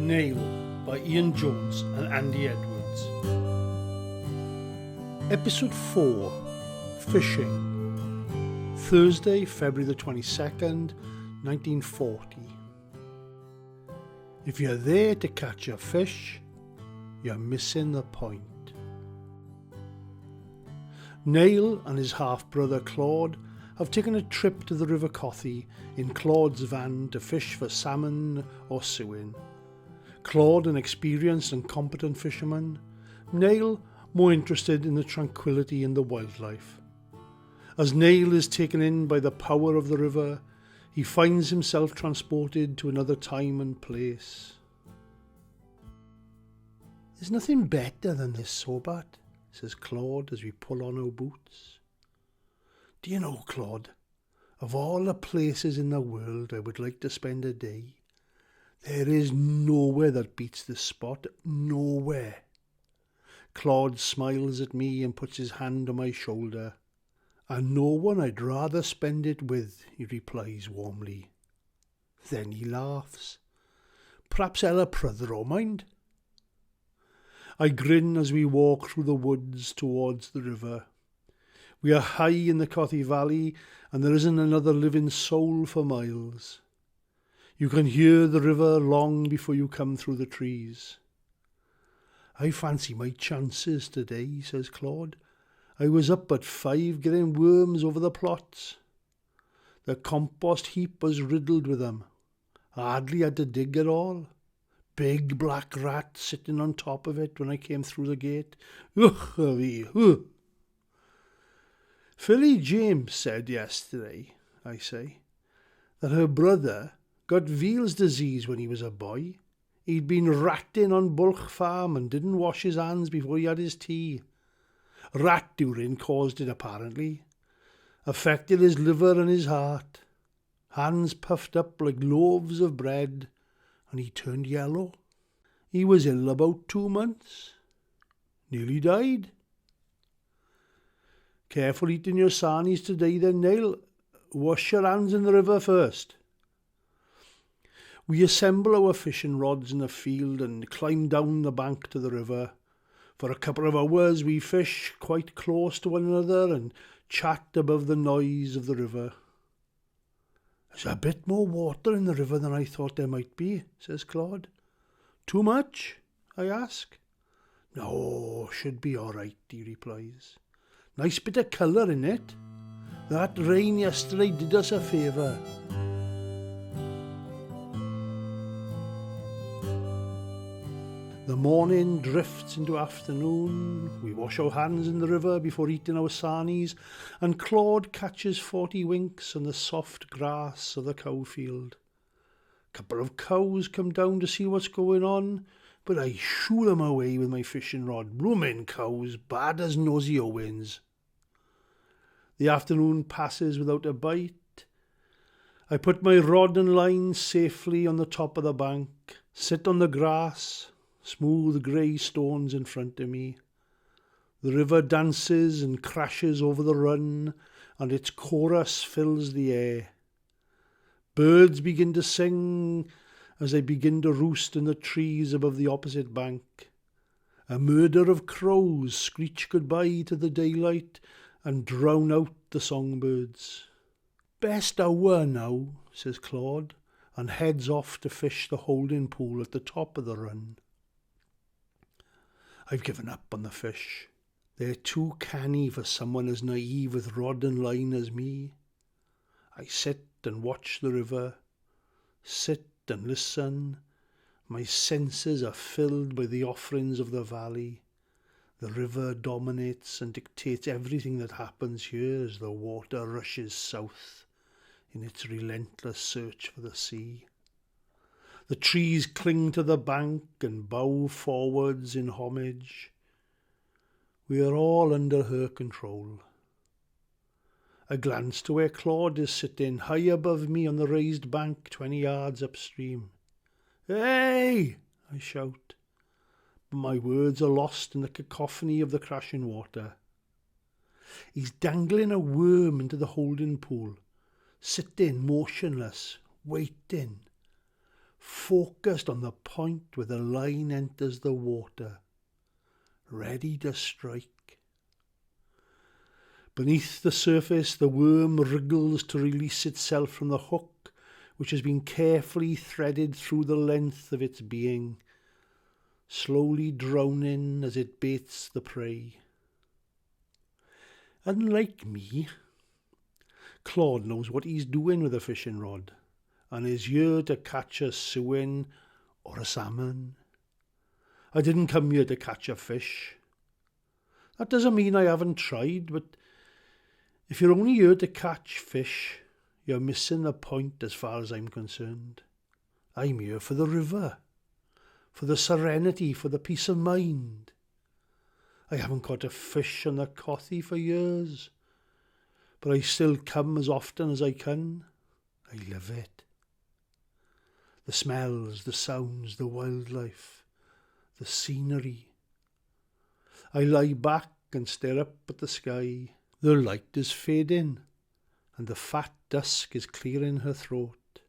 Nail by Ian Jones and Andy Edwards. Episode 4, Fishing. Thursday, February the 22nd, 1940. If you're there to catch a fish, you're missing the point. Nail and his half-brother Claude have taken a trip to the River Cothi in Claude's van to fish for salmon or sewin. Claude, an experienced and competent fisherman. Nail, more interested in the tranquility and the wildlife. As Nail is taken in by the power of the river, he finds himself transported to another time and place. "There's nothing better than this, Hobart," says Claude as we pull on our boots. "Do you know, Claude, of all the places in the world I would like to spend a day, there is nowhere that beats this spot, nowhere." Claude smiles at me and puts his hand on my shoulder. "And no one I'd rather spend it with," he replies warmly. Then he laughs. "Perhaps Ella brother o' mind?" I grin as we walk through the woods towards the river. We are high in the Towy Valley, and there isn't another living soul for miles. You can hear the river long before you come through the trees. "I fancy my chances today," says Claude. "I was up at 5 getting worms over the plots. The compost heap was riddled with them. Hardly had to dig at all. Big black rat sitting on top of it when I came through the gate. Ugh. Philly James said yesterday," I say, "that her brother got Veal's disease when he was a boy. He'd been ratting on Bulch Farm and didn't wash his hands before he had his tea. Rat urine caused it apparently. Affected his liver and his heart. Hands puffed up like loaves of bread, and he turned yellow. He was ill about 2 months. Nearly died. Careful eating your sarnies today then, Nail. Wash your hands in the river first." We assemble our fishing rods in the field and climb down the bank to the river. For a couple of hours we fish quite close to one another and chat above the noise of the river. "There's a bit more water in the river than I thought there might be," says Claude. "Too much?" I ask. "No, should be all right," he replies. "Nice bit of colour in it. That rain yesterday did us a favour." The morning drifts into afternoon. We wash our hands in the river before eating our sarnies, and Claude catches 40 winks on the soft grass of the cow field. A couple of cows come down to see what's going on, but I shoo them away with my fishing rod. Bloomin' cows, bad as nosy Owens. The afternoon passes without a bite. I put my rod and line safely on the top of the bank, sit on the grass, smooth grey stones in front of me. The river dances and crashes over the run, and its chorus fills the air. Birds begin to sing as they begin to roost in the trees above the opposite bank. A murder of crows screech goodbye to the daylight and drown out the songbirds. "Best hour now," says Claude, and heads off to fish the holding pool at the top of the run. I've given up on the fish. They're too canny for someone as naive with rod and line as me. I sit and watch the river, sit and listen. My senses are filled by the offerings of the valley. The river dominates and dictates everything that happens here as the water rushes south in its relentless search for the sea. The trees cling to the bank and bow forwards in homage. We are all under her control. I glance to where Claude is sitting high above me on the raised bank 20 yards upstream. "Hey!" I shout, but my words are lost in the cacophony of the crashing water. He's dangling a worm into the holding pool, sitting motionless, waiting. focused on the point where the line enters the water, ready to strike. Beneath the surface, the worm wriggles to release itself from the hook, which has been carefully threaded through the length of its being, slowly drowning as it baits the prey. Unlike me, Claude knows what he's doing with a fishing rod, and is here to catch a sewin or a salmon. I didn't come here to catch a fish. That doesn't mean I haven't tried, but if you're only here to catch fish, you're missing the point as far as I'm concerned. I'm here for the river, for the serenity, for the peace of mind. I haven't caught a fish on the Cothi for years, but I still come as often as I can. I love it. The smells, the sounds, the wildlife, the scenery. I lie back and stare up at the sky. The light is fading, and the fat dusk is clearing her throat.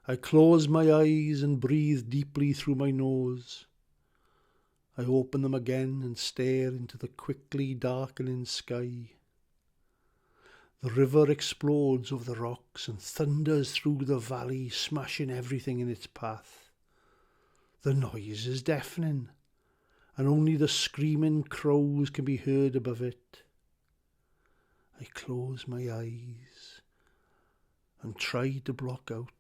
I close my eyes and breathe deeply through my nose. I open them again and stare into the quickly darkening sky. The river explodes over the rocks and thunders through the valley, smashing everything in its path. The noise is deafening, and only the screaming crows can be heard above it. I close my eyes and try to block out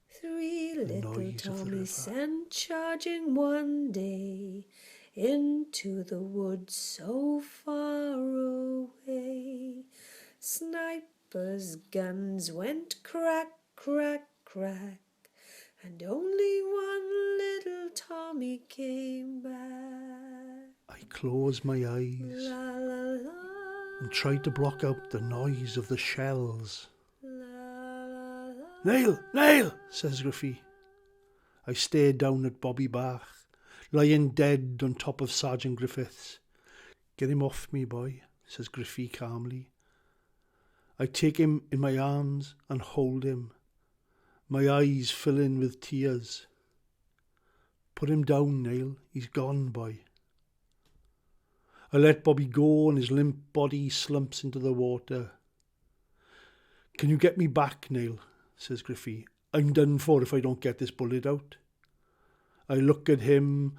Three the little noise of the Tommies river. sent charging one day into the woods so far away. Snipers' guns went crack, crack, crack, and only one little Tommy came back. I close my eyes La la la, and try to block out the noise of the shells. la la la. "Nail, Nail," says Griffey. I stare down at Bobby Bach, lying dead on top of Sergeant Griffiths. "Get him off me, boy," says Griffey calmly. I take him in my arms and hold him, my eyes filling with tears. "Put him down, Nail. He's gone, boy." I let Bobby go and his limp body slumps into the water. "Can you get me back, Nail?" says Griffey. "I'm done for if I don't get this bullet out." I look at him,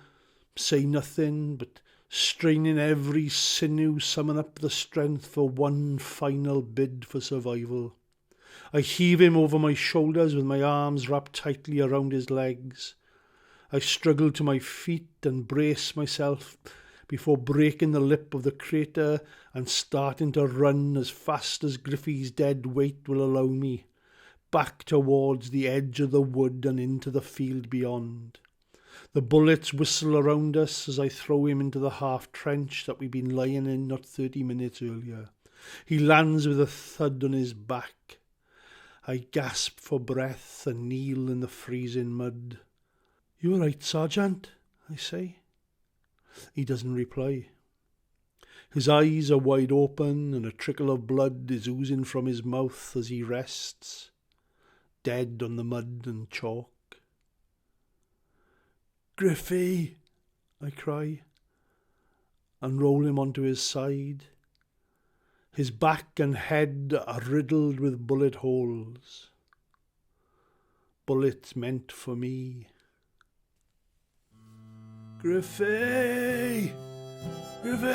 say nothing, but straining every sinew, summon up the strength for one final bid for survival. I heave him over my shoulders with my arms wrapped tightly around his legs. I struggle to my feet and brace myself before breaking the lip of the crater and starting to run as fast as Griffey's dead weight will allow me, back towards the edge of the wood and into the field beyond. The bullets whistle around us as I throw him into the half-trench that we'd been lying in not 30 minutes earlier. He lands with a thud on his back. I gasp for breath and kneel in the freezing mud. "You all right, Sergeant?" I say. He doesn't reply. His eyes are wide open and a trickle of blood is oozing from his mouth as he rests, dead on the mud and chalk. "Griffey!" I cry, and roll him onto his side. His back and head are riddled with bullet holes. Bullets meant for me. "Griffey! Griffey!"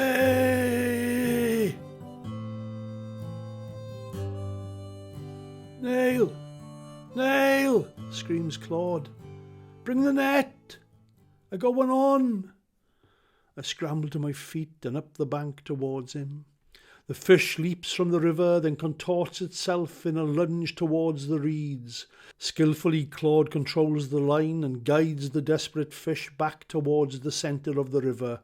"Nail! Nail!" screams Claude. "Bring the net! I got one on." I scramble to my feet and up the bank towards him. The fish leaps from the river, then contorts itself in a lunge towards the reeds. Skillfully, Claude controls the line and guides the desperate fish back towards the centre of the river.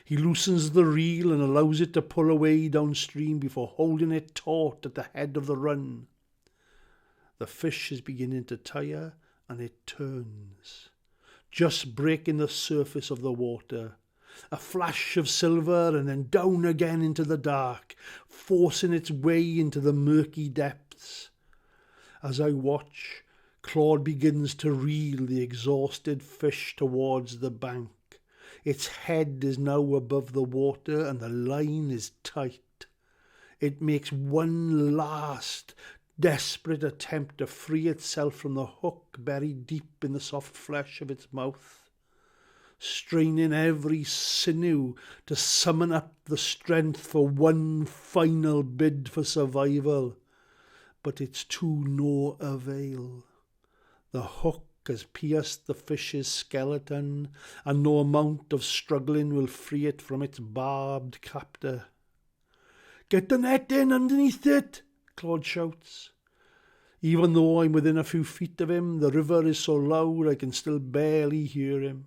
He loosens the reel and allows it to pull away downstream before holding it taut at the head of the run. The fish is beginning to tire and it turns, just breaking the surface of the water. A flash of silver and then down again into the dark, forcing its way into the murky depths. As I watch, Claude begins to reel the exhausted fish towards the bank. Its head is now above the water and the line is tight. It makes one last desperate attempt to free itself from the hook buried deep in the soft flesh of its mouth, straining every sinew to summon up the strength for one final bid for survival. But it's to no avail. The hook has pierced the fish's skeleton, and no amount of struggling will free it from its barbed captor. "Get the net in underneath it," Claude shouts. Even though I'm within a few feet of him, the river is so loud I can still barely hear him.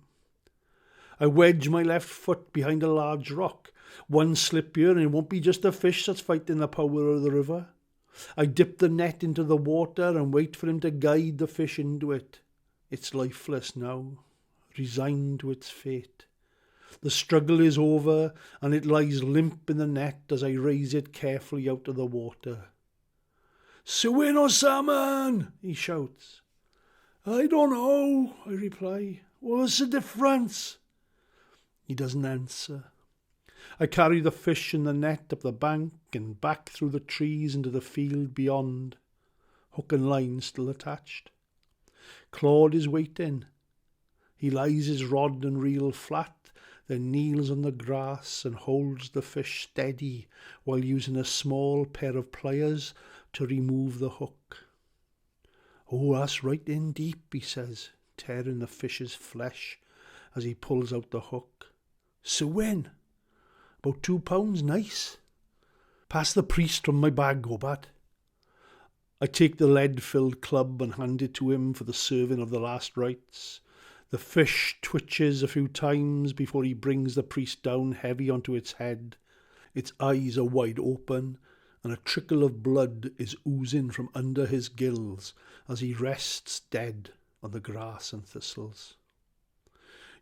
I wedge my left foot behind a large rock. One slip here and it won't be just the fish that's fighting the power of the river. I dip the net into the water and wait for him to guide the fish into it. It's lifeless now, resigned to its fate. The struggle is over and it lies limp in the net as I raise it carefully out of the water. "Sewin or salmon?" he shouts. "I don't know," I reply. "What's the difference?" He doesn't answer. I carry the fish in the net up the bank and back through the trees into the field beyond, hook and line still attached. Claude is waiting. He lies his rod and reel flat, then kneels on the grass and holds the fish steady while using a small pair of pliers to remove the hook. "Oh, that's right in deep," he says, tearing the fish's flesh as he pulls out the hook. "Sewin? About 2 pounds, nice. Pass the priest from my bag, Hobart." I take the lead-filled club and hand it to him for the serving of the last rites. The fish twitches a few times before he brings the priest down heavy onto its head. Its eyes are wide open, and a trickle of blood is oozing from under his gills as he rests dead on the grass and thistles.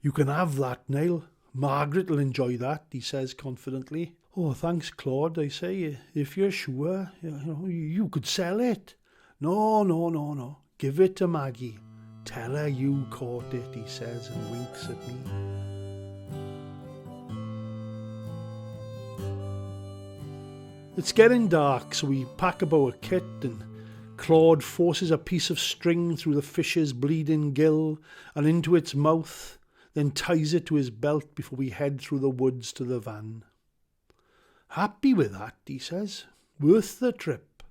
"You can have that, Niall. Margaret will enjoy that," he says confidently. "Oh, thanks, Claude," I say. "If you're sure, you could sell it." No. Give it to Maggie. Tell her you caught it," he says and winks at me. It's getting dark, so we pack up our kit and Claude forces a piece of string through the fish's bleeding gill and into its mouth, then ties it to his belt before we head through the woods to the van. "Happy with that," he says. "Worth the trip."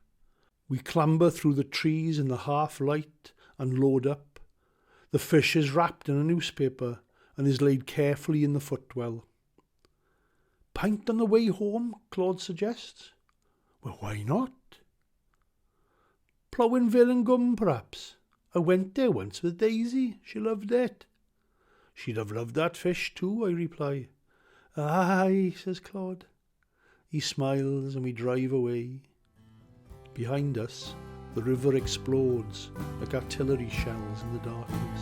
We clamber through the trees in the half-light and load up. The fish is wrapped in a newspaper and is laid carefully in the footwell. "Pint on the way home," Claude suggests. "Well, why not?" "Ploughing Gum, perhaps. I went there once with Daisy. She loved it." "She'd have loved that fish too," I reply. "Aye," says Claude. He smiles and we drive away. Behind us, the river explodes like artillery shells in the darkness.